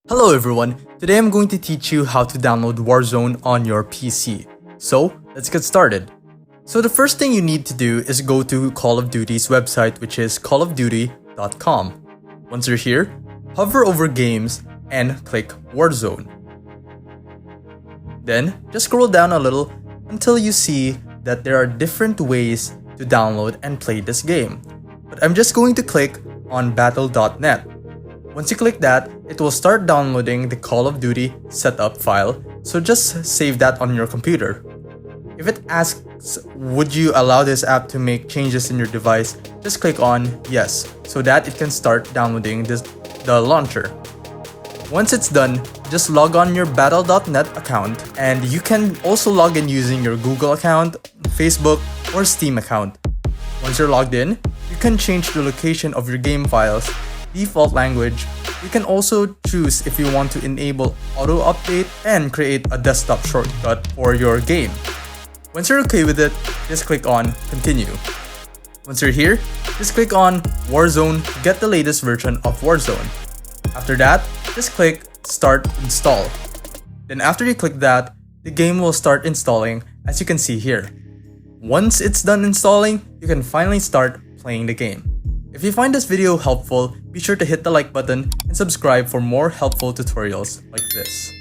Hello everyone, today I'm going to teach you how to download Warzone on your PC. So, let's get started. So the first thing you need to do is go to Call of Duty's website, which is callofduty.com. Once you're here, hover over Games and click Warzone. Then, just scroll down a little until you see that there are different ways to download and play this game. But I'm just going to click on battle.net. Once you click that, it will start downloading the Call of Duty setup file, so just save that on your computer. If it asks, would you allow this app to make changes in your device, just click on yes, so that it can start downloading the launcher. Once it's done, just log on your battle.net account, and you can also log in using your Google account, Facebook, or Steam account. Once you're logged in, you can change the location of your game files, default language. You can also choose if you want to enable auto update and create a desktop shortcut for your game. Once you're okay with it, just click on continue. Once you're here, just click on Warzone to get the latest version of Warzone. After that, just click start install. Then after you click that, the game will start installing, as you can see here. Once it's done installing, you can finally start playing the game. If you find this video helpful, be sure to hit the like button and subscribe for more helpful tutorials like this.